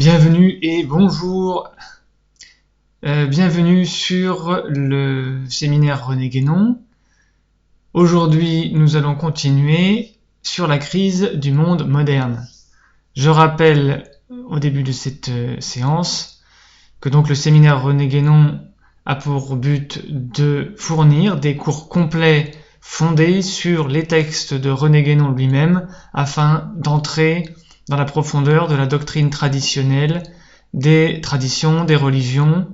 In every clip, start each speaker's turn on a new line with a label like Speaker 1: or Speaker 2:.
Speaker 1: Bienvenue et bonjour. Bienvenue sur le séminaire René Guénon. Aujourd'hui, nous allons continuer sur la crise du monde moderne. Je rappelle au début de cette séance que donc le séminaire René Guénon a pour but de fournir des cours complets fondés sur les textes de René Guénon lui-même afin d'entrer dans la profondeur de la doctrine traditionnelle, des traditions, des religions,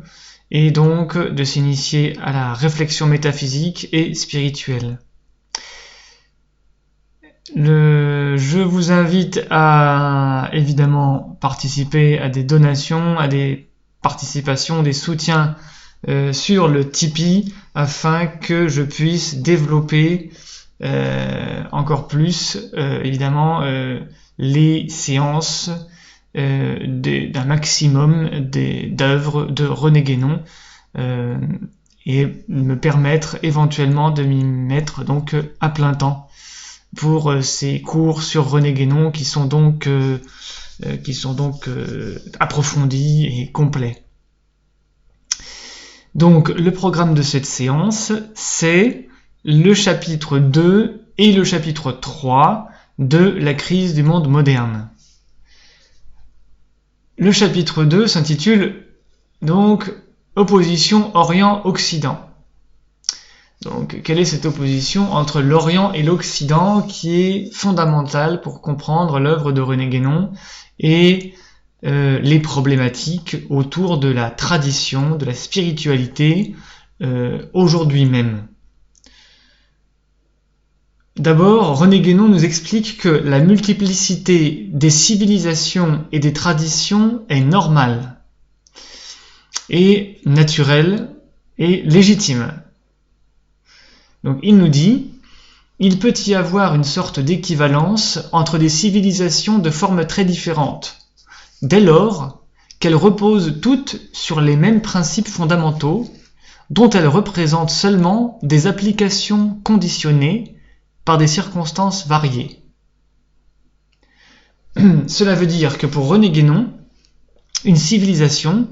Speaker 1: et donc de s'initier à la réflexion métaphysique et spirituelle. Je vous invite à évidemment participer à des donations, à des participations, des soutiens sur le Tipeee afin que je puisse développer encore plus évidemment les séances d'un maximum d'œuvres de René Guénon et me permettre éventuellement de m'y mettre donc à plein temps pour ces cours sur René Guénon qui sont donc approfondis et complets. Donc le programme de cette séance, c'est le chapitre 2 et le chapitre 3 de la crise du monde moderne. Le chapitre 2 s'intitule donc Opposition Orient-Occident. Donc, quelle est cette opposition entre l'Orient et l'Occident qui est fondamentale pour comprendre l'œuvre de René Guénon et les problématiques autour de la tradition, de la spiritualité aujourd'hui même. D'abord, René Guénon nous explique que la multiplicité des civilisations et des traditions est normale, et naturelle et légitime. Donc il nous dit, il peut y avoir une sorte d'équivalence entre des civilisations de formes très différentes, dès lors qu'elles reposent toutes sur les mêmes principes fondamentaux, dont elles représentent seulement des applications conditionnées par des circonstances variées. Cela veut dire que pour René Guénon, une civilisation,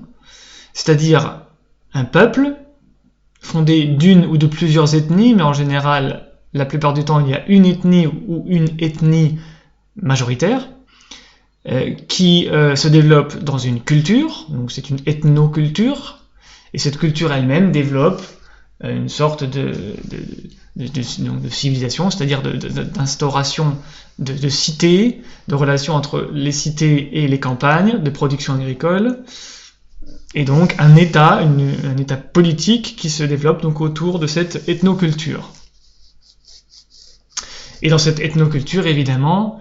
Speaker 1: c'est-à-dire un peuple, fondé d'une ou de plusieurs ethnies, mais en général, la plupart du temps, il y a une ethnie ou une ethnie majoritaire, qui se développe dans une culture, donc c'est une ethnoculture, et cette culture elle-même développe une sorte de civilisation, c'est-à-dire d'instauration de cités, de relations entre les cités et les campagnes, de production agricole, et donc un État politique qui se développe donc autour de cette ethnoculture. Et dans cette ethnoculture, évidemment,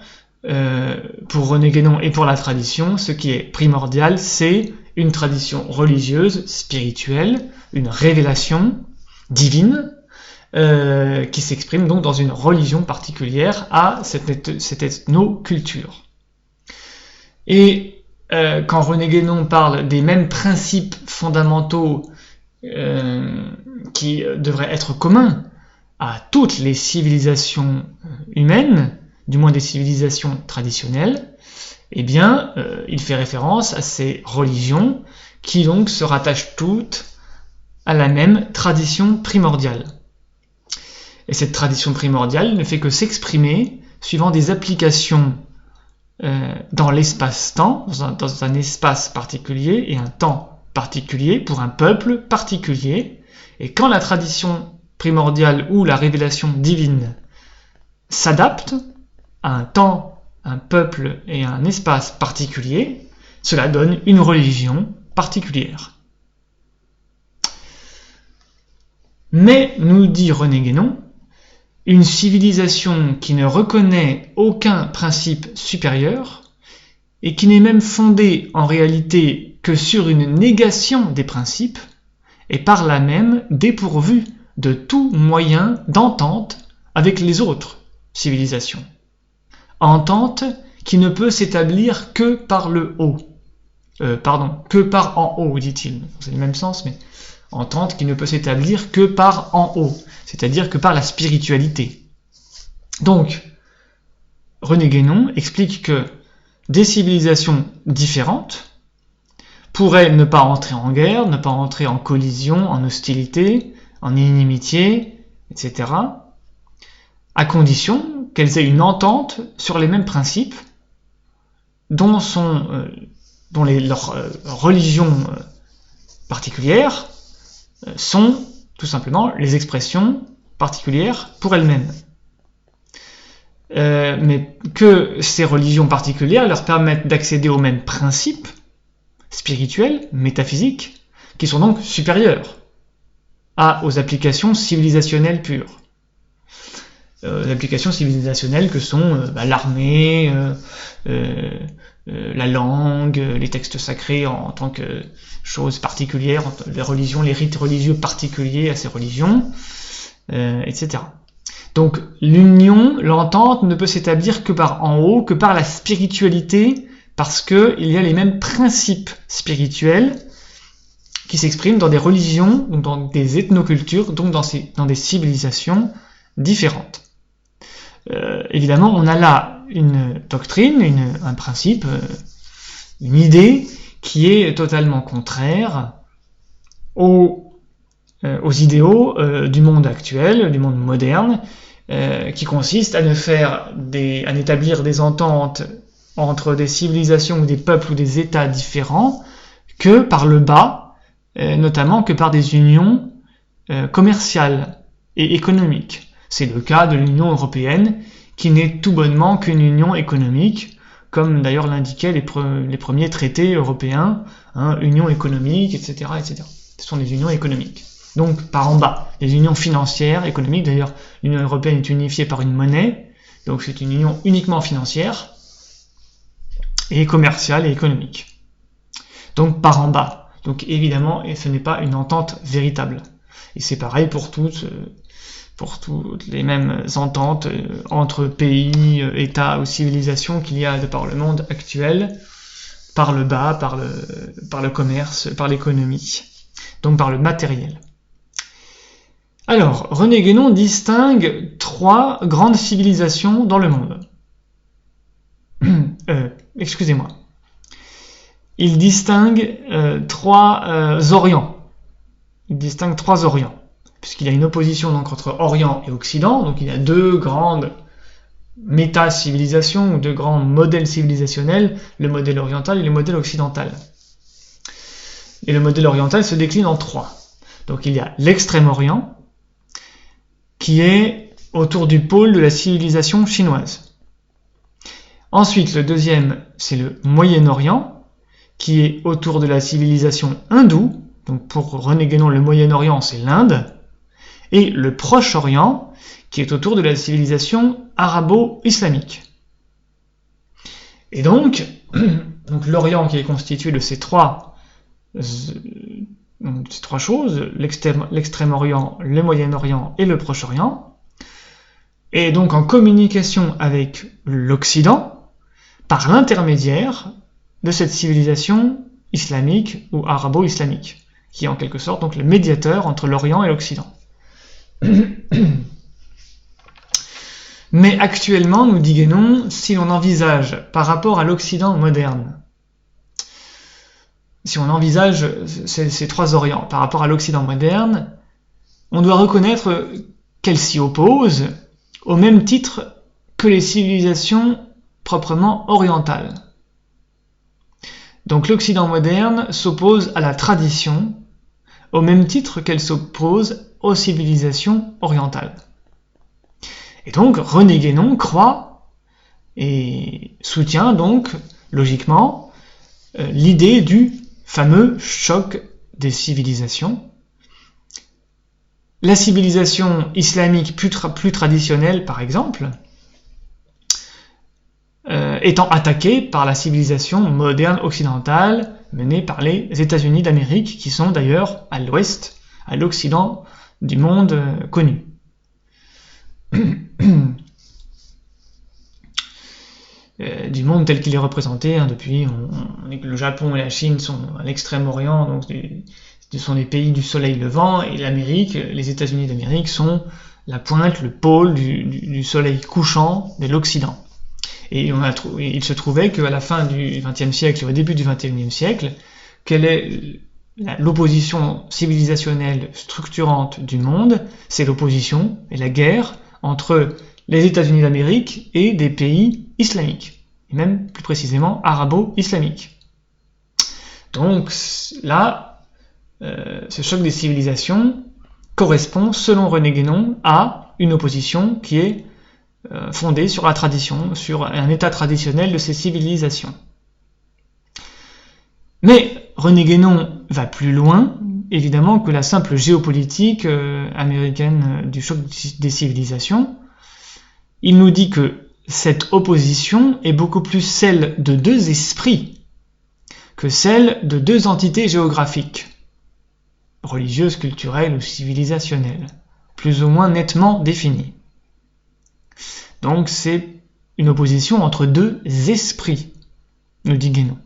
Speaker 1: pour René Guénon et pour la tradition, ce qui est primordial, c'est une tradition religieuse, spirituelle, une révélation divine, qui s'exprime donc dans une religion particulière à cette ethnoculture. Et quand René Guénon parle des mêmes principes fondamentaux qui devraient être communs à toutes les civilisations humaines, du moins des civilisations traditionnelles, eh bien, il fait référence à ces religions qui donc se rattachent toutes à la même tradition primordiale. Et cette tradition primordiale ne fait que s'exprimer suivant des applications dans l'espace-temps, dans un espace particulier et un temps particulier pour un peuple particulier. Et quand la tradition primordiale ou la révélation divine s'adapte à un temps, un peuple et un espace particulier, cela donne une religion particulière. Mais, nous dit René Guénon, une civilisation qui ne reconnaît aucun principe supérieur et qui n'est même fondée en réalité que sur une négation des principes est par là même dépourvue de tout moyen d'entente avec les autres civilisations. Entente qui ne peut s'établir que par le haut. Que par en haut, dit-il. C'est le même sens, mais entente qui ne peut s'établir que par en haut, c'est-à-dire que par la spiritualité. Donc, René Guénon explique que des civilisations différentes, pourrait ne pas entrer en guerre, ne pas entrer en collision, en hostilité, en inimitié, etc., à condition qu'elles aient une entente sur les mêmes principes dont leurs religions particulières sont tout simplement les expressions particulières pour elles-mêmes. Mais que ces religions particulières leur permettent d'accéder aux mêmes principes spirituels, métaphysiques, qui sont donc supérieurs aux applications civilisationnelles pures. Les applications civilisationnelles que sont l'armée, la langue, les textes sacrés en tant que choses particulières, les religions, les rites religieux particuliers à ces religions, etc. Donc l'union, l'entente ne peut s'établir que par en haut, que par la spiritualité, parce qu'il y a les mêmes principes spirituels qui s'expriment dans des religions, donc dans des ethnocultures, donc dans des civilisations différentes. Évidemment, on a là une doctrine, un principe, une idée qui est totalement contraire aux idéaux du monde actuel, du monde moderne, qui consiste à établir des ententes entre des civilisations ou des peuples ou des États différents que par le bas, notamment que par des unions commerciales et économiques. C'est le cas de l'Union européenne, qui n'est tout bonnement qu'une union économique, comme d'ailleurs l'indiquaient les premiers traités européens, union économique, etc., etc. Ce sont des unions économiques. Donc par en bas, des unions financières, économiques. D'ailleurs, l'Union européenne est unifiée par une monnaie, donc c'est une union uniquement financière, et commerciale et économique. Donc par en bas. Donc évidemment, et ce n'est pas une entente véritable. Et c'est pareil pour toutes les mêmes ententes entre pays, États ou civilisations qu'il y a de par le monde actuel, par le bas, par le commerce, par l'économie, donc par le matériel. Alors, René Guénon distingue 3 grandes civilisations dans le monde. Excusez-moi. Il distingue 3 Orients. Il distingue 3 Orients, puisqu'il y a une opposition donc entre Orient et Occident, donc il y a 2 grandes méta-civilisations, ou 2 grands modèles civilisationnels, le modèle oriental et le modèle occidental. Et le modèle oriental se décline en 3. Donc il y a l'Extrême-Orient, qui est autour du pôle de la civilisation chinoise. Ensuite, le deuxième, c'est le Moyen-Orient, qui est autour de la civilisation hindoue. Donc pour René Guénon, le Moyen-Orient, c'est l'Inde. Et le Proche-Orient, qui est autour de la civilisation arabo-islamique. Et donc l'Orient qui est constitué de ces 3 choses, l'Extrême-Orient, le Moyen-Orient et le Proche-Orient, est donc en communication avec l'Occident par l'intermédiaire de cette civilisation islamique ou arabo-islamique, qui est en quelque sorte donc le médiateur entre l'Orient et l'Occident. Mais actuellement, nous dit Guénon, si l'on envisage par rapport à l'Occident moderne, si on envisage ces 3 Orients par rapport à l'Occident moderne, on doit reconnaître qu'elles s'y opposent au même titre que les civilisations proprement orientales. Donc l'Occident moderne s'oppose à la tradition au même titre qu'elle s'oppose aux civilisations orientales. Et donc René Guénon croit et soutient donc logiquement l'idée du fameux choc des civilisations. La civilisation islamique plus traditionnelle, par exemple, étant attaquée par la civilisation moderne occidentale menée par les États-Unis d'Amérique, qui sont d'ailleurs à l'ouest, à l'occident du monde connu. Du monde tel qu'il est représenté depuis, le Japon et la Chine sont à l'extrême-orient, donc ce sont des pays du soleil levant, et l'Amérique, les États-Unis d'Amérique sont la pointe, le pôle du soleil couchant de l'Occident. Et il se trouvait qu'à la fin du XXe siècle et au début du XXIe siècle, quelle est l'opposition civilisationnelle structurante du monde? C'est l'opposition et la guerre entre les États-Unis d'Amérique et des pays islamiques, et même plus précisément arabo-islamiques. Donc là, ce choc des civilisations correspond, selon René Guénon, à une opposition qui est fondée sur la tradition, sur un état traditionnel de ces civilisations. Mais René Guénon va plus loin, évidemment, que la simple géopolitique américaine du choc des civilisations. Il nous dit que cette opposition est beaucoup plus celle de deux esprits que celle de deux entités géographiques, religieuses, culturelles ou civilisationnelles, plus ou moins nettement définies. Donc c'est une opposition entre deux esprits, nous dit Guénon.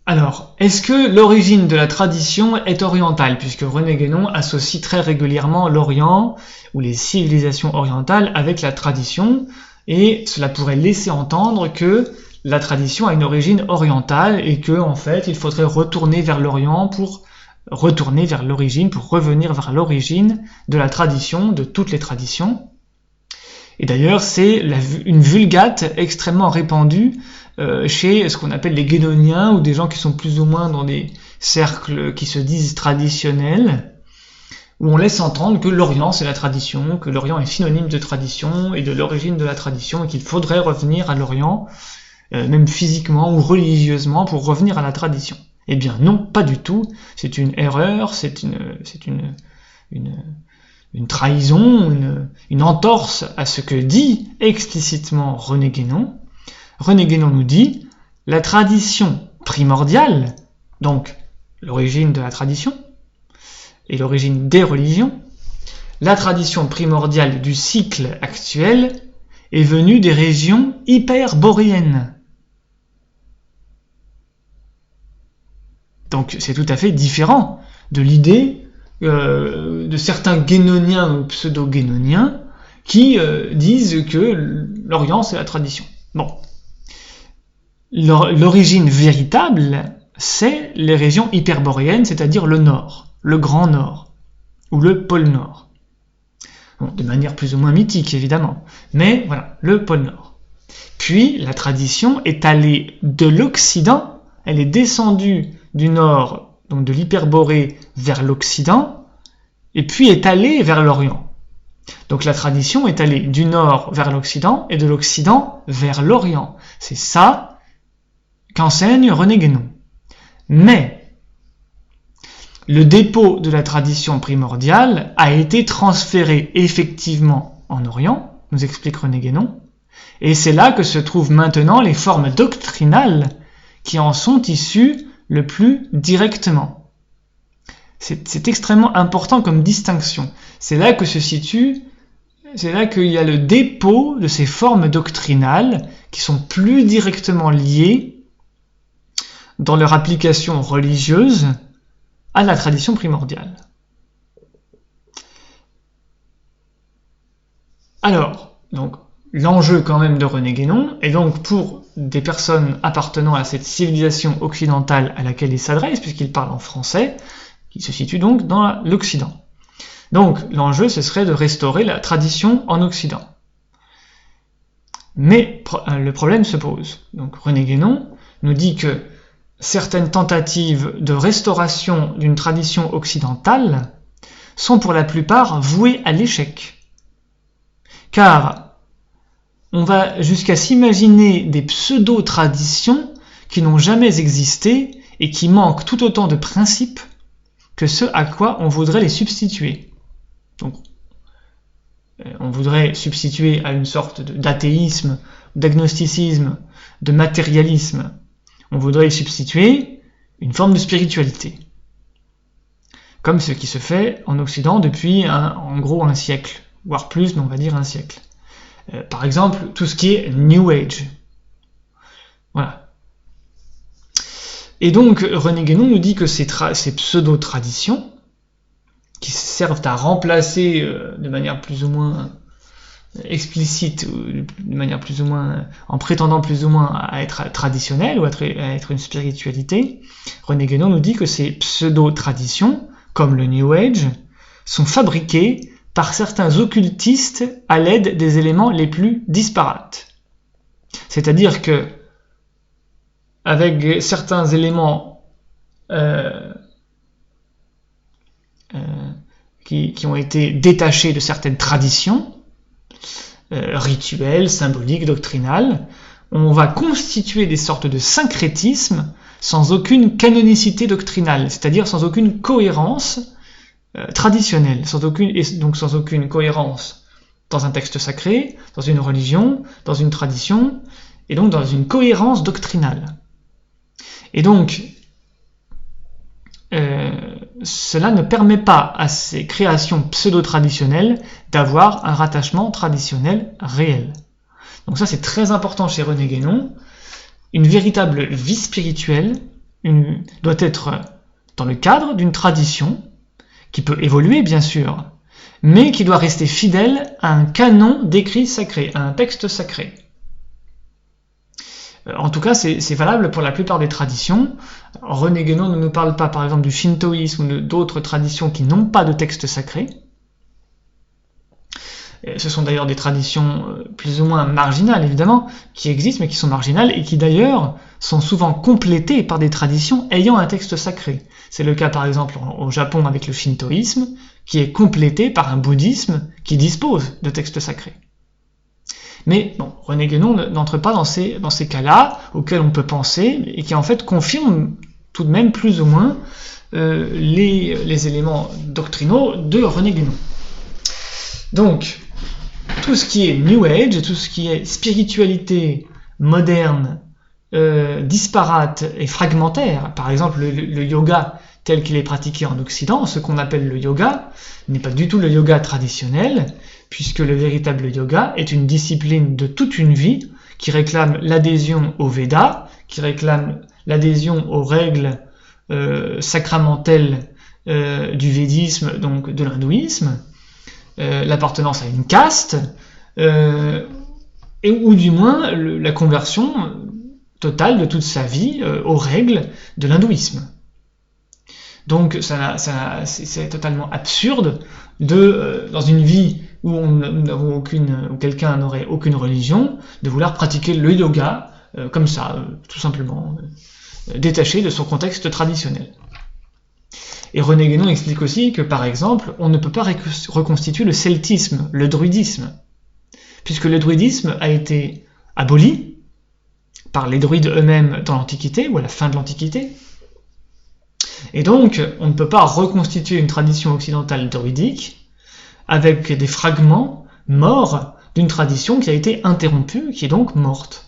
Speaker 1: Alors, est-ce que l'origine de la tradition est orientale, puisque René Guénon associe très régulièrement l'Orient ou les civilisations orientales avec la tradition, et cela pourrait laisser entendre que la tradition a une origine orientale et que, en fait, il faudrait retourner vers l'Orient pour retourner vers l'origine, pour revenir vers l'origine de la tradition, de toutes les traditions. Et d'ailleurs, c'est une vulgate extrêmement répandue chez ce qu'on appelle les guénoniens, ou des gens qui sont plus ou moins dans des cercles qui se disent traditionnels, où on laisse entendre que l'Orient c'est la tradition, que l'Orient est synonyme de tradition et de l'origine de la tradition, et qu'il faudrait revenir à l'Orient, même physiquement ou religieusement, pour revenir à la tradition. Eh bien non, pas du tout, c'est une erreur, c'est une trahison, une entorse à ce que dit explicitement René Guénon. René Guénon nous dit « La tradition primordiale, donc l'origine de la tradition, et l'origine des religions, la tradition primordiale du cycle actuel est venue des régions hyperboréennes. » Donc c'est tout à fait différent de l'idée de certains guénoniens ou pseudo-guénoniens qui disent que l'Orient c'est la tradition. Bon. L'origine véritable, c'est les régions hyperboréennes, c'est-à-dire le nord, le grand nord, ou le pôle nord. Bon, de manière plus ou moins mythique, évidemment, mais voilà, le pôle nord. Puis, la tradition est allée de l'Occident, elle est descendue du nord, donc de l'hyperborée, vers l'Occident, et puis est allée vers l'Orient. Donc la tradition est allée du nord vers l'Occident, et de l'Occident vers l'Orient. C'est ça qu'enseigne René Guénon. Mais le dépôt de la tradition primordiale a été transféré effectivement en Orient, nous explique René Guénon, et c'est là que se trouvent maintenant les formes doctrinales qui en sont issues le plus directement. C'est extrêmement important comme distinction. C'est là que se situe, c'est là qu'il y a le dépôt de ces formes doctrinales qui sont plus directement liées dans leur application religieuse à la tradition primordiale. Alors, donc, l'enjeu quand même de René Guénon, et donc pour des personnes appartenant à cette civilisation occidentale à laquelle il s'adresse, puisqu'il parle en français, qui se situe donc dans l'Occident. Donc, l'enjeu, ce serait de restaurer la tradition en Occident. Mais le problème se pose. Donc, René Guénon nous dit que certaines tentatives de restauration d'une tradition occidentale sont pour la plupart vouées à l'échec. Car on va jusqu'à s'imaginer des pseudo-traditions qui n'ont jamais existé et qui manquent tout autant de principes que ce à quoi on voudrait les substituer. Donc, on voudrait substituer à une sorte d'athéisme, d'agnosticisme, de matérialisme. On voudrait y substituer une forme de spiritualité. Comme ce qui se fait en Occident depuis en gros un siècle, voire plus, mais on va dire un siècle. Par exemple, tout ce qui est New Age. Voilà. Et donc, René Guénon nous dit que ces pseudo-traditions, qui servent à remplacer de manière plus ou moins explicite, de manière plus ou moins, en prétendant plus ou moins à être traditionnel ou à être une spiritualité, René Guénon nous dit que ces pseudo-traditions, comme le New Age, sont fabriquées par certains occultistes à l'aide des éléments les plus disparates. C'est-à-dire que, avec certains éléments qui ont été détachés de certaines traditions, rituelles, symboliques, doctrinales, on va constituer des sortes de syncrétismes sans aucune canonicité doctrinale, c'est-à-dire sans aucune cohérence traditionnelle, sans aucune cohérence dans un texte sacré, dans une religion, dans une tradition, et donc dans une cohérence doctrinale. Et donc, cela ne permet pas à ces créations pseudo-traditionnelles d'avoir un rattachement traditionnel réel. Donc ça, c'est très important chez René Guénon. Une véritable vie spirituelle doit être dans le cadre d'une tradition qui peut évoluer, bien sûr, mais qui doit rester fidèle à un canon d'écrits sacrés, à un texte sacré. En tout cas, c'est valable pour la plupart des traditions. René Guénon ne nous parle pas, par exemple, du shintoïsme ou d'autres traditions qui n'ont pas de texte sacré. Ce sont d'ailleurs des traditions plus ou moins marginales, évidemment, qui existent, mais qui sont marginales, et qui d'ailleurs sont souvent complétées par des traditions ayant un texte sacré. C'est le cas, par exemple, au Japon avec le shintoïsme, qui est complété par un bouddhisme qui dispose de textes sacrés. Mais bon, René Guénon n'entre pas dans ces cas-là, auxquels on peut penser, et qui en fait confirment tout de même plus ou moins les éléments doctrinaux de René Guénon. Donc, tout ce qui est New Age, tout ce qui est spiritualité moderne, disparate et fragmentaire, par exemple le yoga tel qu'il est pratiqué en Occident, ce qu'on appelle le yoga, n'est pas du tout le yoga traditionnel, puisque le véritable yoga est une discipline de toute une vie qui réclame l'adhésion aux Védas, qui réclame l'adhésion aux règles sacramentelles du védisme, donc de l'hindouisme, l'appartenance à une caste, ou du moins la conversion totale de toute sa vie aux règles de l'hindouisme. Donc c'est totalement absurde dans une vie où où quelqu'un n'aurait aucune religion, de vouloir pratiquer le yoga comme ça, tout simplement, détaché de son contexte traditionnel. Et René Guénon explique aussi que, par exemple, on ne peut pas reconstituer le celtisme, le druidisme, puisque le druidisme a été aboli par les druides eux-mêmes dans l'Antiquité, ou à la fin de l'Antiquité. Et donc, on ne peut pas reconstituer une tradition occidentale druidique avec des fragments morts d'une tradition qui a été interrompue, qui est donc morte.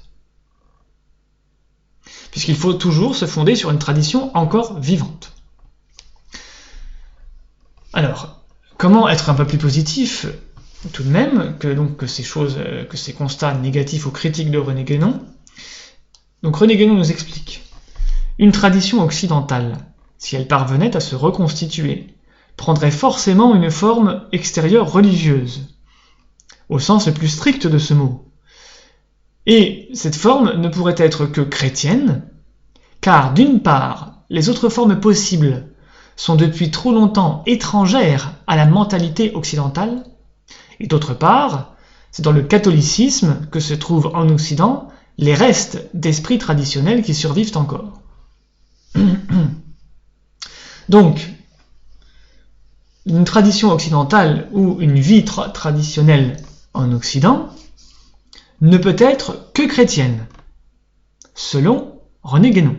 Speaker 1: Puisqu'il faut toujours se fonder sur une tradition encore vivante. Alors, comment être un peu plus positif, tout de même, que ces constats négatifs ou critiques de René Guénon? Donc René Guénon nous explique. Une tradition occidentale, si elle parvenait à se reconstituer, prendrait forcément une forme extérieure religieuse, au sens le plus strict de ce mot. Et cette forme ne pourrait être que chrétienne, car d'une part, les autres formes possibles sont depuis trop longtemps étrangères à la mentalité occidentale, et d'autre part, c'est dans le catholicisme que se trouvent en Occident les restes d'esprits traditionnels qui survivent encore. Donc, une tradition occidentale ou une vie traditionnelle en Occident ne peut être que chrétienne, selon René Guénon.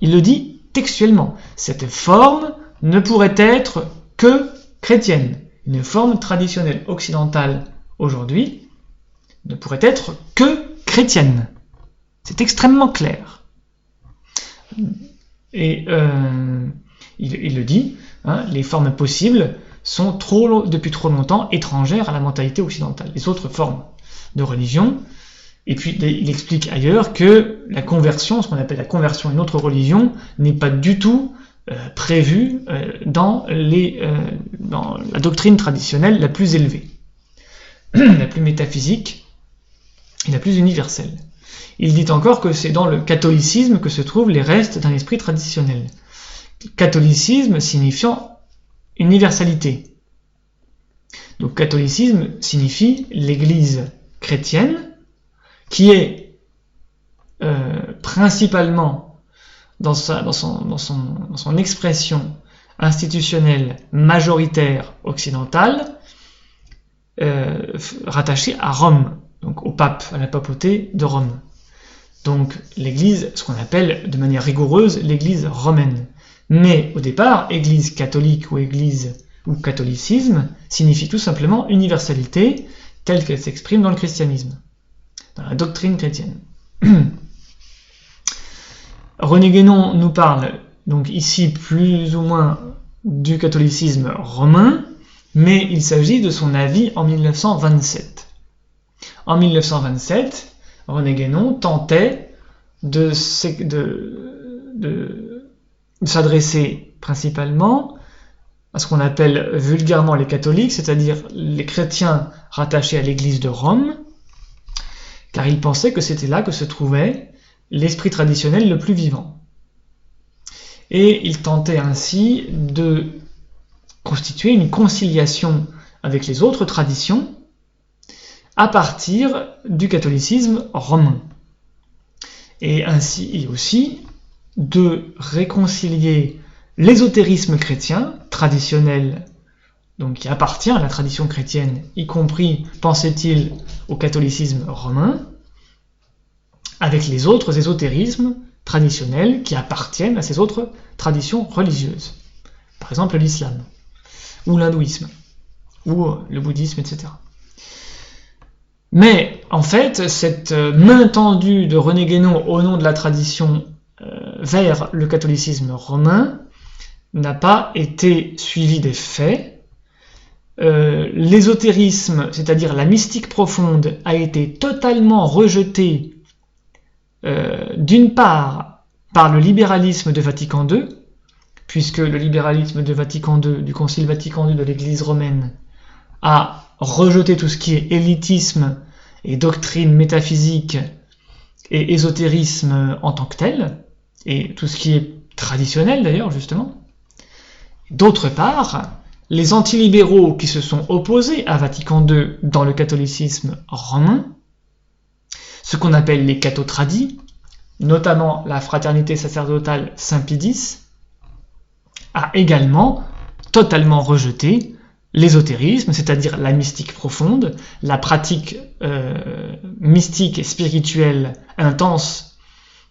Speaker 1: Il le dit textuellement. Cette forme ne pourrait être que chrétienne. Une forme traditionnelle occidentale aujourd'hui ne pourrait être que chrétienne. C'est extrêmement clair. Et il le dit, les formes possibles sont depuis trop longtemps étrangères à la mentalité occidentale. Les autres formes de religion, et puis il explique ailleurs que la conversion, ce qu'on appelle la conversion à une autre religion, n'est pas du tout prévue dans la doctrine traditionnelle la plus élevée. la plus métaphysique et la plus universelle. Il dit encore que c'est dans le catholicisme que se trouvent les restes d'un esprit traditionnel. Catholicisme signifiant universalité. Donc catholicisme signifie l'Église chrétienne qui est principalement dans son expression institutionnelle majoritaire occidentale rattachée à Rome, donc au pape, à la papauté de Rome. Donc l'Église, ce qu'on appelle de manière rigoureuse l'Église romaine. Mais au départ, Église catholique ou catholicisme signifie tout simplement universalité telle qu'elle s'exprime dans le christianisme, dans la doctrine chrétienne. René Guénon nous parle donc ici plus ou moins du catholicisme romain, mais il s'agit de son avis en 1927. En 1927, René Guénon tentait de s'adresser principalement à ce qu'on appelle vulgairement les catholiques, c'est-à-dire les chrétiens rattachés à l'Église de Rome, car il pensait que c'était là que se trouvait l'esprit traditionnel le plus vivant. Et il tentait ainsi de constituer une conciliation avec les autres traditions à partir du catholicisme romain. Et ainsi aussi de réconcilier l'ésotérisme chrétien traditionnel, donc qui appartient à la tradition chrétienne, y compris, pensait-il, au catholicisme romain, avec les autres ésotérismes traditionnels qui appartiennent à ces autres traditions religieuses. Par exemple l'islam, ou l'hindouisme, ou le bouddhisme, etc. Mais en fait, cette main tendue de René Guénon au nom de la tradition vers le catholicisme romain n'a pas été suivie des faits. L'ésotérisme, c'est-à-dire la mystique profonde, a été totalement rejeté d'une part par le libéralisme de Vatican II, puisque le libéralisme de Vatican II, du Concile Vatican II de l'Église romaine, a rejeté tout ce qui est élitisme et doctrine métaphysique et ésotérisme en tant que tel, et tout ce qui est traditionnel d'ailleurs justement. D'autre part, les antilibéraux qui se sont opposés à Vatican II dans le catholicisme romain, ce qu'on appelle les cathotradis, notamment la fraternité sacerdotale Saint-Pie X, a également totalement rejeté l'ésotérisme, c'est-à-dire la mystique profonde, la pratique mystique et spirituelle intense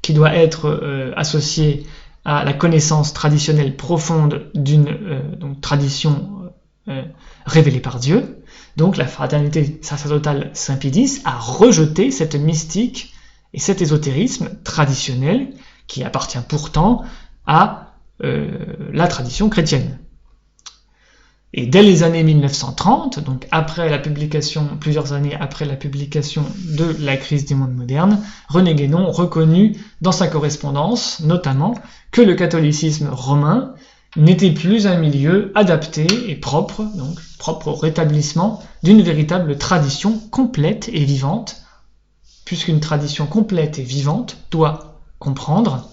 Speaker 1: qui doit être associée à la connaissance traditionnelle profonde d'une tradition révélée par Dieu. Donc la fraternité sacerdotale Saint-Pie X a rejeté cette mystique et cet ésotérisme traditionnel qui appartient pourtant à la tradition chrétienne. Et dès les années 1930, donc plusieurs années après la publication de La crise du monde moderne, René Guénon reconnut dans sa correspondance, notamment, que le catholicisme romain n'était plus un milieu adapté et propre, donc propre au rétablissement d'une véritable tradition complète et vivante, puisqu'une tradition complète et vivante doit comprendre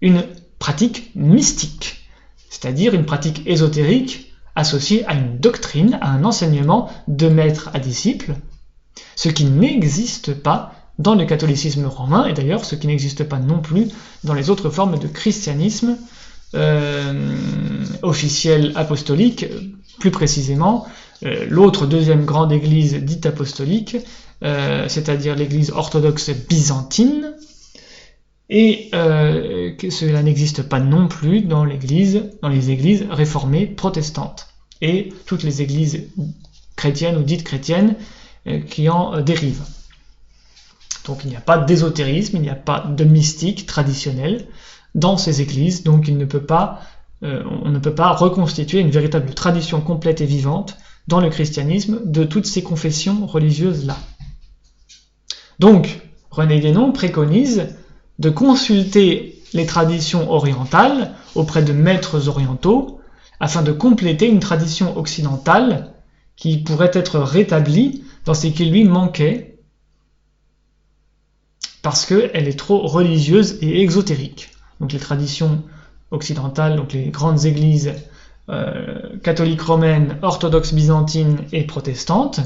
Speaker 1: une pratique mystique, c'est-à-dire une pratique ésotérique associée à une doctrine, à un enseignement de maître à disciple, ce qui n'existe pas dans le catholicisme romain, et d'ailleurs ce qui n'existe pas non plus dans les autres formes de christianisme officiel apostolique, plus précisément l'autre deuxième grande église dite apostolique, c'est-à-dire l'église orthodoxe byzantine, et que cela n'existe pas non plus dans les églises réformées protestantes et toutes les églises chrétiennes ou dites chrétiennes qui en dérivent. Donc il n'y a pas d'ésotérisme, il n'y a pas de mystique traditionnelle dans ces églises, donc on ne peut pas reconstituer une véritable tradition complète et vivante dans le christianisme de toutes ces confessions religieuses-là. Donc René Guénon préconise de consulter les traditions orientales auprès de maîtres orientaux afin de compléter une tradition occidentale qui pourrait être rétablie dans ce qui lui manquait, parce qu'elle est trop religieuse et exotérique. Donc les traditions occidentales, donc les grandes églises catholiques romaines, orthodoxes byzantines et protestantes,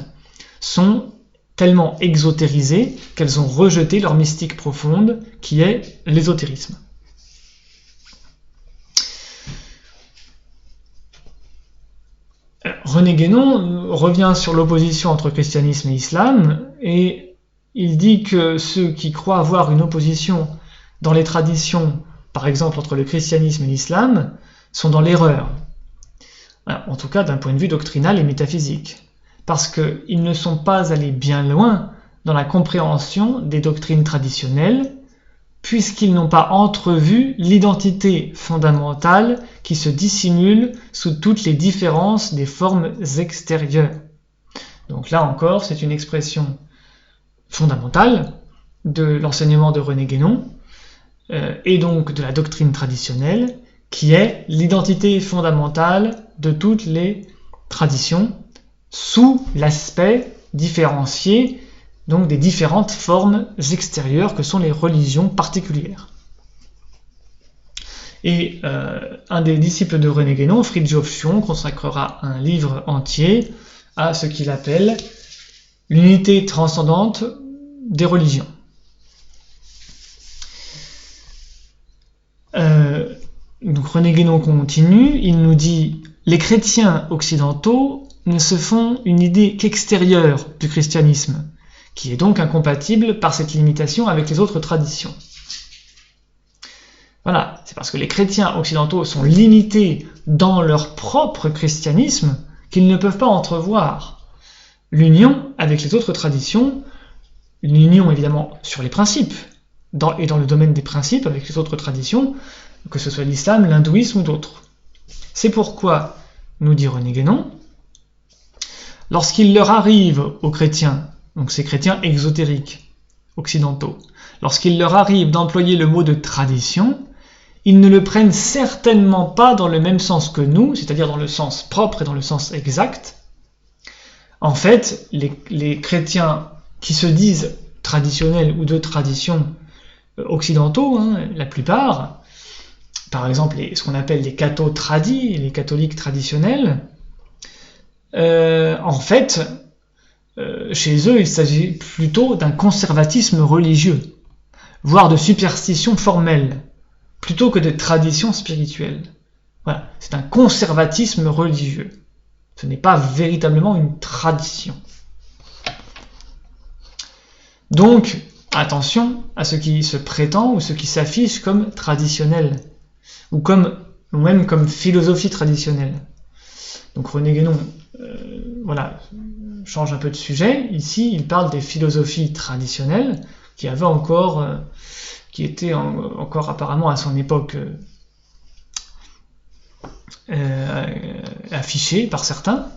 Speaker 1: sont tellement exotérisées qu'elles ont rejeté leur mystique profonde, qui est l'ésotérisme. René Guénon revient sur l'opposition entre christianisme et islam, et il dit que ceux qui croient avoir une opposition dans les traditions, par exemple entre le christianisme et l'islam, sont dans l'erreur. En tout cas d'un point de vue doctrinal et métaphysique, parce qu'ils ne sont pas allés bien loin dans la compréhension des doctrines traditionnelles, puisqu'ils n'ont pas entrevu l'identité fondamentale qui se dissimule sous toutes les différences des formes extérieures. Donc là encore, c'est une expression fondamentale de l'enseignement de René Guénon, et donc de la doctrine traditionnelle, qui est l'identité fondamentale de toutes les traditions, sous l'aspect différencié donc des différentes formes extérieures que sont les religions particulières. Et un des disciples de René Guénon, Fridtjof Schuon, consacrera un livre entier à ce qu'il appelle l'unité transcendante des religions. Donc René Guénon continue, il nous dit « Les chrétiens occidentaux ne se font une idée qu'extérieure du christianisme, qui est donc incompatible par cette limitation avec les autres traditions. » Voilà, c'est parce que les chrétiens occidentaux sont limités dans leur propre christianisme qu'ils ne peuvent pas entrevoir l'union avec les autres traditions, l'union évidemment sur les principes, et dans le domaine des principes avec les autres traditions, que ce soit l'islam, l'hindouisme ou d'autres. C'est pourquoi, nous dit René Guénon, lorsqu'il leur arrive aux chrétiens, donc ces chrétiens exotériques, occidentaux, lorsqu'il leur arrive d'employer le mot de tradition, ils ne le prennent certainement pas dans le même sens que nous, c'est-à-dire dans le sens propre et dans le sens exact. En fait, les chrétiens qui se disent traditionnels ou de tradition occidentaux, la plupart, par exemple ce qu'on appelle les catho-tradis, les catholiques traditionnels, en fait, chez eux, il s'agit plutôt d'un conservatisme religieux, voire de superstition formelle, plutôt que de tradition spirituelle. Voilà, c'est un conservatisme religieux. Ce n'est pas véritablement une tradition. Donc, attention à ce qui se prétend ou ce qui s'affiche comme traditionnel, ou même comme philosophie traditionnelle. Donc René Guénon change un peu de sujet. Ici, il parle des philosophies traditionnelles qui étaient encore apparemment à son époque affichées par certains.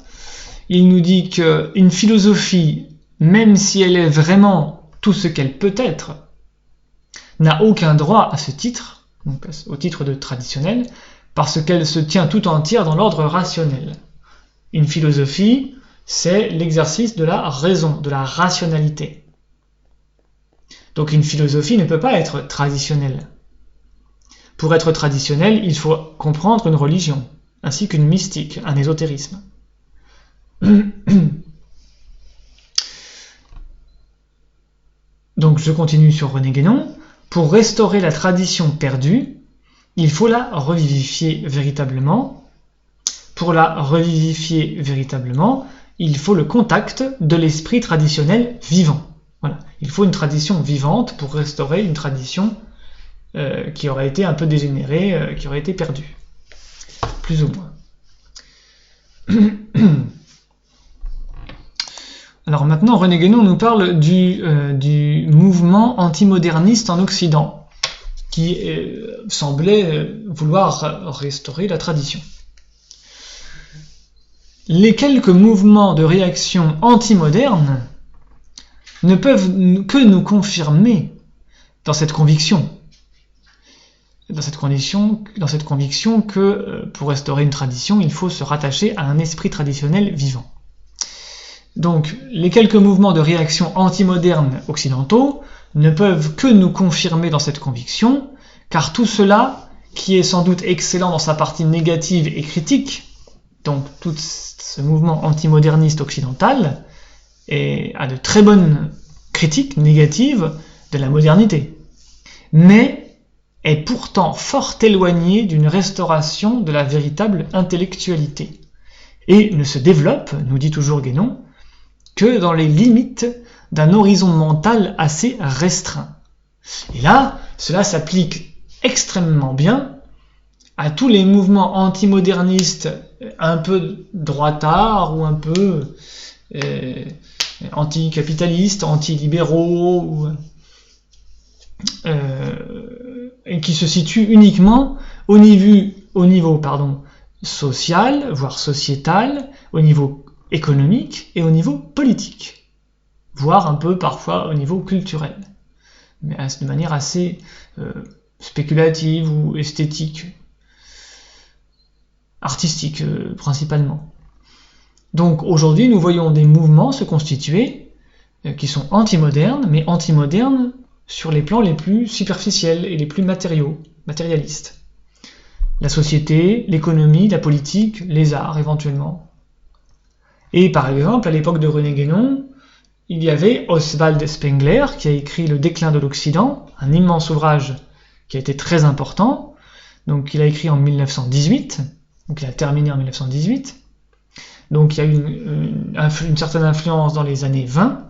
Speaker 1: Il nous dit qu'une philosophie, même si elle est vraiment tout ce qu'elle peut être, n'a aucun droit à ce titre, donc au titre de traditionnel, parce qu'elle se tient tout entière dans l'ordre rationnel. Une philosophie, c'est l'exercice de la raison, de la rationalité. Donc une philosophie ne peut pas être traditionnelle. Pour être traditionnelle, il faut comprendre une religion, ainsi qu'une mystique, un ésotérisme. Donc je continue sur René Guénon. Pour restaurer la tradition perdue, il faut la revivifier véritablement. Pour la revivifier véritablement, il faut le contact de l'esprit traditionnel vivant. Voilà. Il faut une tradition vivante pour restaurer une tradition qui aurait été un peu dégénérée, qui aurait été perdue. Plus ou moins. Alors maintenant, René Guénon nous parle du mouvement antimoderniste en Occident, qui semblait vouloir restaurer la tradition. Les quelques mouvements de réaction antimoderne ne peuvent que nous confirmer dans cette conviction que pour restaurer une tradition, il faut se rattacher à un esprit traditionnel vivant. Donc, les quelques mouvements de réaction anti-modernes occidentaux ne peuvent que nous confirmer dans cette conviction, car tout cela, qui est sans doute excellent dans sa partie négative et critique, donc tout ce mouvement antimoderniste occidental, a de très bonnes critiques négatives de la modernité, mais est pourtant fort éloigné d'une restauration de la véritable intellectualité, et ne se développe, nous dit toujours Guénon, que dans les limites d'un horizon mental assez restreint. Et là, cela s'applique extrêmement bien à tous les mouvements antimodernistes un peu droitards ou un peu anticapitalistes, antilibéraux, et qui se situent uniquement au niveau social, voire sociétal, au niveau économique et au niveau politique, voire un peu parfois au niveau culturel, mais de manière assez spéculative ou esthétique, artistique principalement. Donc aujourd'hui, nous voyons des mouvements se constituer qui sont antimodernes, mais antimodernes sur les plans les plus superficiels et les plus matérialistes. La société, l'économie, la politique, les arts éventuellement. Et par exemple, à l'époque de René Guénon, il y avait Oswald Spengler qui a écrit Le déclin de l'Occident, un immense ouvrage qui a été très important, donc il a écrit en 1918, donc il a terminé en 1918, donc il y a eu une certaine influence dans les années 20,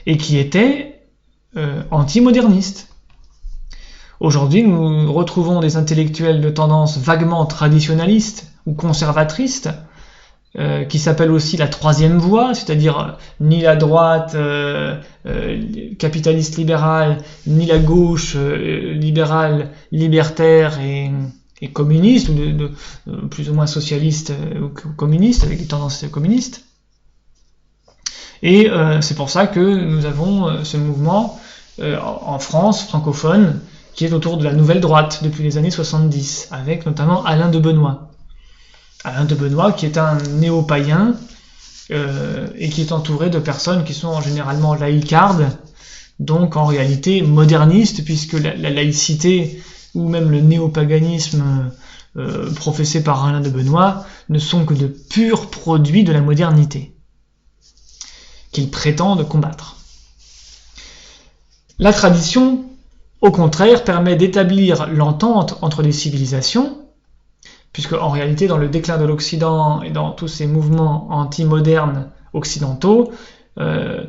Speaker 1: et qui était anti-moderniste. Aujourd'hui, nous retrouvons des intellectuels de tendance vaguement traditionnaliste ou conservatrice, qui s'appelle aussi la troisième voie, c'est-à-dire ni la droite capitaliste libérale, ni la gauche libérale, libertaire et communiste, ou plus ou moins socialiste ou communiste, avec des tendances communistes. Et c'est pour ça que nous avons ce mouvement en France francophone, qui est autour de la nouvelle droite depuis les années 70, avec notamment Alain de Benoît. Alain de Benoît qui est un néo-païen et qui est entouré de personnes qui sont généralement laïcardes, donc en réalité modernistes, puisque la laïcité ou même le néopaganisme professé par Alain de Benoît ne sont que de purs produits de la modernité qu'ils prétendent combattre. La tradition, au contraire, permet d'établir l'entente entre les civilisations, puisque en réalité, dans le déclin de l'Occident et dans tous ces mouvements anti-modernes occidentaux,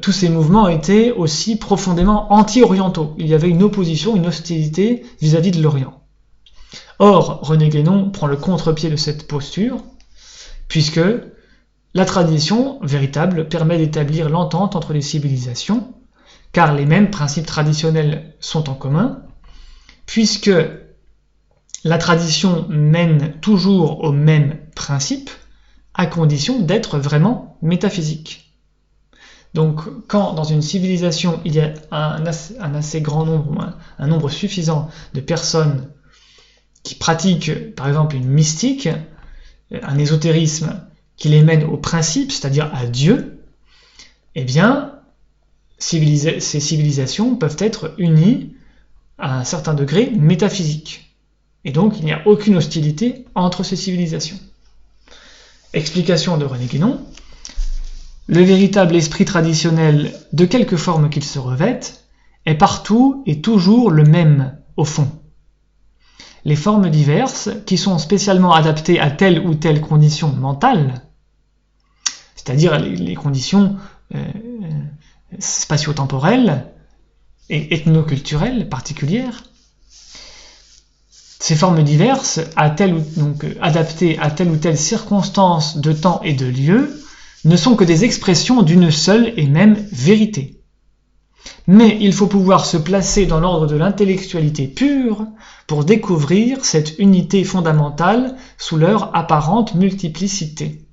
Speaker 1: tous ces mouvements étaient aussi profondément anti-orientaux. Il y avait une opposition, une hostilité vis-à-vis de l'Orient. Or, René Guénon prend le contre-pied de cette posture, puisque la tradition véritable permet d'établir l'entente entre les civilisations, car les mêmes principes traditionnels sont en commun, puisque la tradition mène toujours au même principe, à condition d'être vraiment métaphysique. Donc, quand dans une civilisation il y a un assez grand nombre, un nombre suffisant de personnes qui pratiquent, par exemple, une mystique, un ésotérisme qui les mène au principe, c'est-à-dire à Dieu, eh bien, ces civilisations peuvent être unies à un certain degré métaphysique. Et donc, il n'y a aucune hostilité entre ces civilisations. Explication de René Guénon. Le véritable esprit traditionnel, de quelque forme qu'il se revête, est partout et toujours le même, au fond. Les formes diverses, qui sont spécialement adaptées à telle ou telle condition mentale, c'est-à-dire les conditions spatio-temporelles et ethnoculturelles particulières, ces formes diverses, adaptées à telle ou telle circonstance de temps et de lieu, ne sont que des expressions d'une seule et même vérité. Mais il faut pouvoir se placer dans l'ordre de l'intellectualité pure pour découvrir cette unité fondamentale sous leur apparente multiplicité.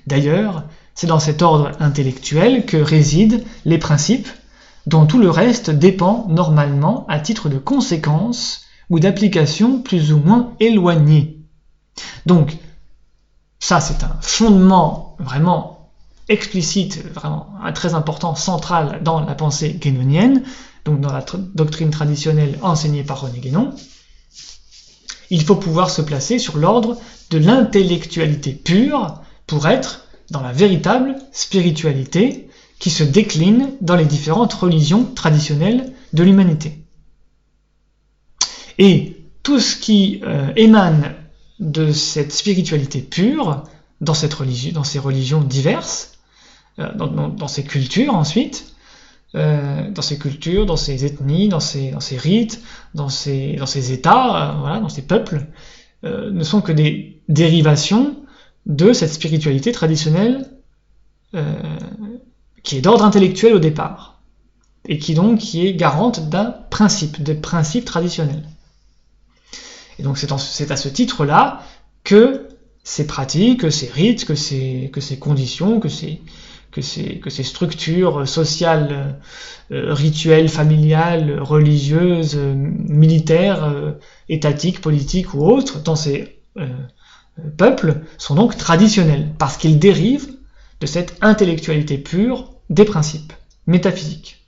Speaker 1: D'ailleurs, c'est dans cet ordre intellectuel que résident les principes dont tout le reste dépend normalement à titre de conséquence ou d'application plus ou moins éloignée. Donc, ça c'est un fondement vraiment explicite, vraiment très important, central dans la pensée guénonienne, donc dans la doctrine traditionnelle enseignée par René Guénon, il faut pouvoir se placer sur l'ordre de l'intellectualité pure pour être dans la véritable spiritualité qui se décline dans les différentes religions traditionnelles de l'humanité. Et tout ce qui émane de cette spiritualité pure, dans ces religions diverses, dans ces cultures ensuite, dans ces cultures, dans ces ethnies, dans ces rites, dans ces États, voilà, dans ces peuples, ne sont que des dérivations de cette spiritualité traditionnelle qui est d'ordre intellectuel au départ, et qui est garante d'un principe, des principes traditionnels. Et donc c'est à ce titre-là que ces pratiques, que ces rites, que ces conditions, que ces structures sociales, rituelles, familiales, religieuses, militaires, étatiques, politiques ou autres, dans ces peuples, sont donc traditionnelles, parce qu'ils dérivent de cette intellectualité pure des principes métaphysiques.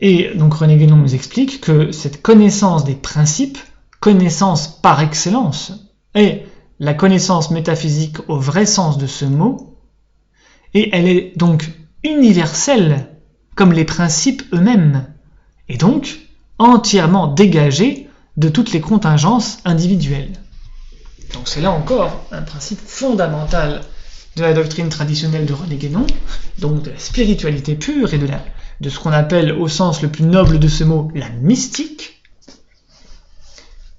Speaker 1: Et donc René Guénon nous explique que cette connaissance des principes, connaissance par excellence, est la connaissance métaphysique au vrai sens de ce mot, et elle est donc universelle comme les principes eux-mêmes, et donc entièrement dégagée de toutes les contingences individuelles. Donc c'est là encore un principe fondamental de la doctrine traditionnelle de René Guénon, donc de la spiritualité pure et de ce qu'on appelle au sens le plus noble de ce mot la mystique,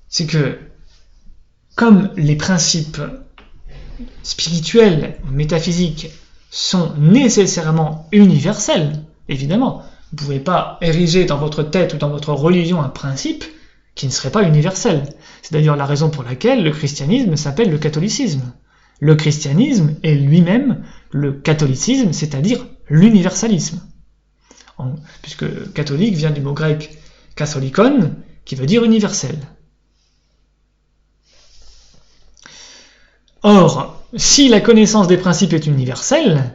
Speaker 1: c'est que comme les principes spirituels, métaphysiques, sont nécessairement universels, évidemment, vous ne pouvez pas ériger dans votre tête ou dans votre religion un principe qui ne serait pas universel. C'est d'ailleurs la raison pour laquelle le christianisme s'appelle le catholicisme. Le christianisme est lui-même le catholicisme, c'est-à-dire l'universalisme. Puisque catholique vient du mot grec katholikon, qui veut dire universel. Or, si la connaissance des principes est universelle,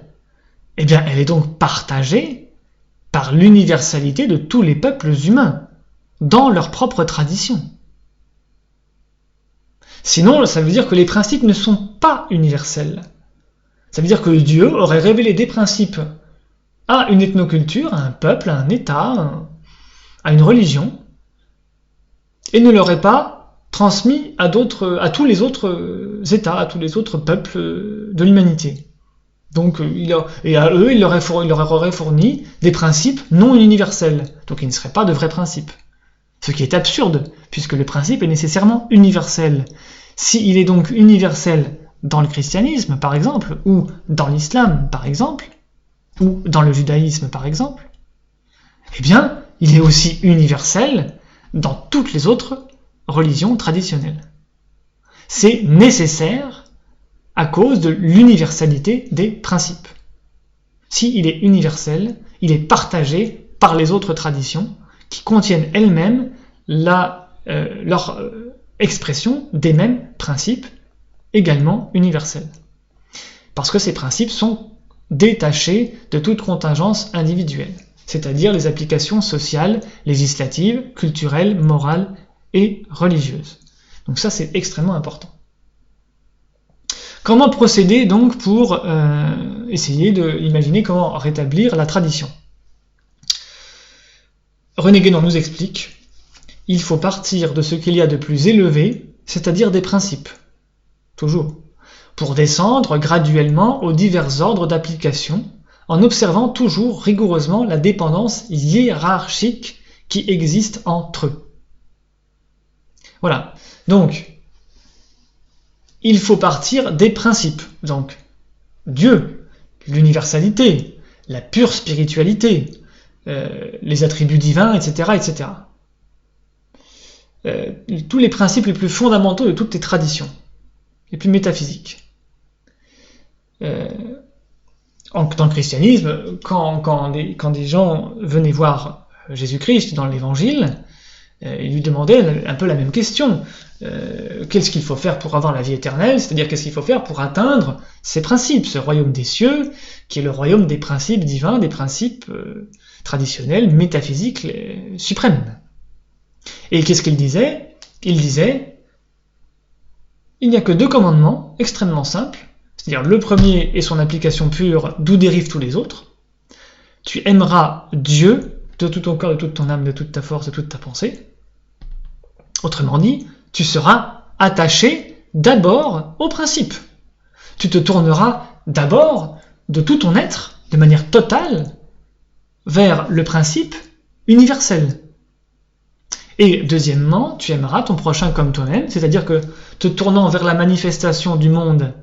Speaker 1: eh bien elle est donc partagée par l'universalité de tous les peuples humains, dans leur propre tradition. Sinon, ça veut dire que les principes ne sont pas universels. Ça veut dire que Dieu aurait révélé des principes à une ethnoculture, à un peuple, à un État, à une religion, et ne l'aurait pas transmis à tous les autres États, à tous les autres peuples de l'humanité. Donc, et à eux, il leur aurait fourni des principes non universels, donc ils ne seraient pas de vrais principes. Ce qui est absurde, puisque le principe est nécessairement universel. S'il est donc universel dans le christianisme, par exemple, ou dans l'islam, par exemple, ou dans le judaïsme, par exemple, eh bien, il est aussi universel dans toutes les autres religions traditionnelles. C'est nécessaire à cause de l'universalité des principes. S'il est universel, il est partagé par les autres traditions qui contiennent elles-mêmes leur expression des mêmes principes également universels. Parce que ces principes sont détachés de toute contingence individuelle, c'est-à-dire les applications sociales, législatives, culturelles, morales et religieuses. Donc ça, c'est extrêmement important. Comment procéder donc pour essayer d'imaginer comment rétablir la tradition ? René Guénon nous explique, il faut partir de ce qu'il y a de plus élevé, c'est-à-dire des principes, toujours, pour descendre graduellement aux divers ordres d'application, en observant toujours rigoureusement la dépendance hiérarchique qui existe entre eux. Voilà, donc, il faut partir des principes, donc, Dieu, l'universalité, la pure spiritualité, les attributs divins, etc., etc. Tous les principes les plus fondamentaux de toutes les traditions, les plus métaphysiques. Dans le christianisme, quand des gens venaient voir Jésus-Christ dans l'évangile, il lui demandait un peu la même question. Qu'est-ce qu'il faut faire pour avoir la vie éternelle, c'est-à-dire qu'est-ce qu'il faut faire pour atteindre ces principes, ce royaume des cieux, qui est le royaume des principes divins, des principes traditionnels, métaphysiques, suprêmes. Et qu'est-ce qu'il disait? Il disait, il n'y a que 2 commandements extrêmement simples, c'est-à-dire le premier est son application pure, d'où dérivent tous les autres. Tu aimeras Dieu de tout ton corps, de toute ton âme, de toute ta force, de toute ta pensée. Autrement dit, tu seras attaché d'abord au principe. Tu te tourneras d'abord de tout ton être, de manière totale, vers le principe universel. Et deuxièmement, tu aimeras ton prochain comme toi-même, c'est-à-dire que te tournant vers la manifestation du monde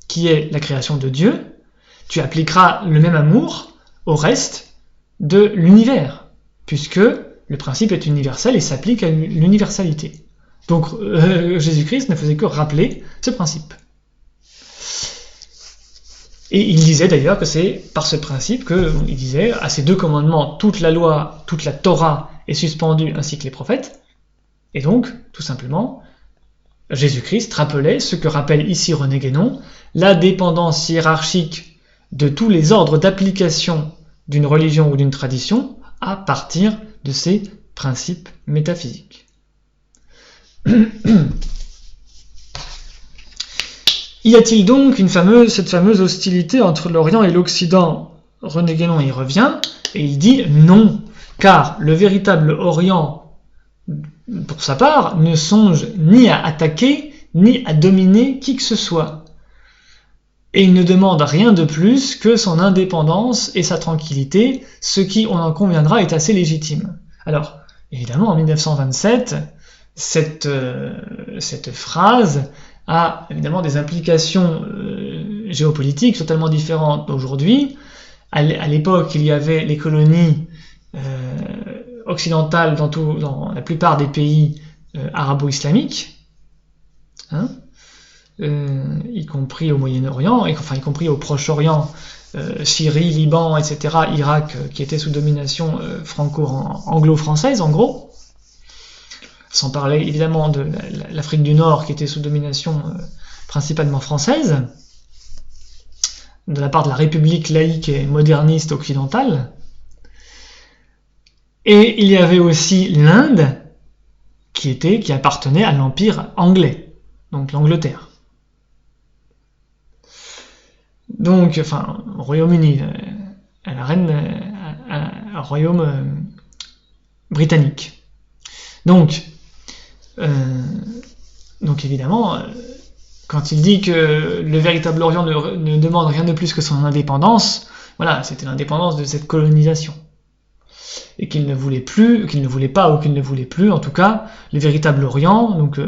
Speaker 1: qui est la création de Dieu, tu appliqueras le même amour au reste de l'univers, puisque le principe est universel et s'applique à l'universalité. Donc Jésus-Christ ne faisait que rappeler ce principe. Et il disait d'ailleurs que c'est par ce principe qu'il disait, à ces 2 commandements, toute la loi, toute la Torah est suspendue, ainsi que les prophètes. Et donc, tout simplement, Jésus-Christ rappelait ce que rappelle ici René Guénon, la dépendance hiérarchique de tous les ordres d'application d'une religion ou d'une tradition à partir de ces principes métaphysiques. Y a-t-il donc cette fameuse hostilité entre l'Orient et l'Occident? René Guénon y revient et il dit non, car le véritable Orient, pour sa part, ne songe ni à attaquer ni à dominer qui que ce soit. Et il ne demande rien de plus que son indépendance et sa tranquillité, ce qui, on en conviendra, est assez légitime. Alors, évidemment, en 1927, cette phrase a évidemment des implications géopolitiques totalement différentes d'aujourd'hui. À l'époque, il y avait les colonies occidentales dans la plupart des pays arabo-islamiques, y compris au Moyen-Orient, y compris au Proche-Orient, Syrie, Liban, etc., Irak, qui étaient sous domination anglo-française, en gros. Sans parler évidemment de l'Afrique du Nord, qui était sous domination principalement française, de la part de la République laïque et moderniste occidentale. Et il y avait aussi l'Inde, qui appartenait à l'Empire anglais, donc l'Angleterre. Donc, au Royaume-Uni, à la reine, au Royaume britannique. Donc évidemment, quand il dit que le véritable Orient ne demande rien de plus que son indépendance, voilà, c'était l'indépendance de cette colonisation. Et qu'il ne voulait plus, en tout cas, le véritable Orient, donc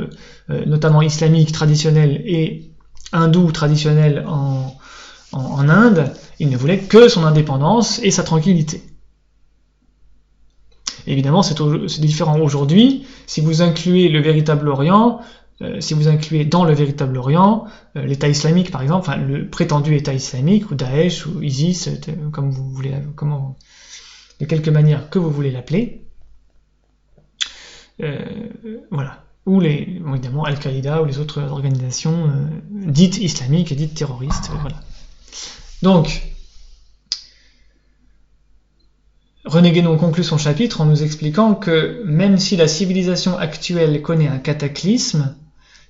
Speaker 1: notamment islamique traditionnel et hindou traditionnel en Inde, il ne voulait que son indépendance et sa tranquillité. Évidemment, c'est différent aujourd'hui. Si vous incluez le véritable Orient, si vous incluez dans le véritable Orient l'État islamique, par exemple, le prétendu État islamique, ou Daesh, ou ISIS, comme vous voulez, de quelque manière que vous voulez l'appeler, voilà. Ou évidemment Al-Qaïda ou les autres organisations dites islamiques et dites terroristes, voilà. Donc, René Guénon conclut son chapitre en nous expliquant que même si la civilisation actuelle connaît un cataclysme,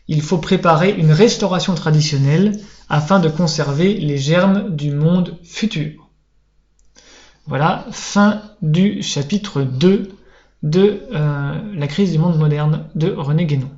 Speaker 1: il faut préparer une restauration traditionnelle afin de conserver les germes du monde futur. Voilà, fin du chapitre 2 de La crise du monde moderne de René Guénon.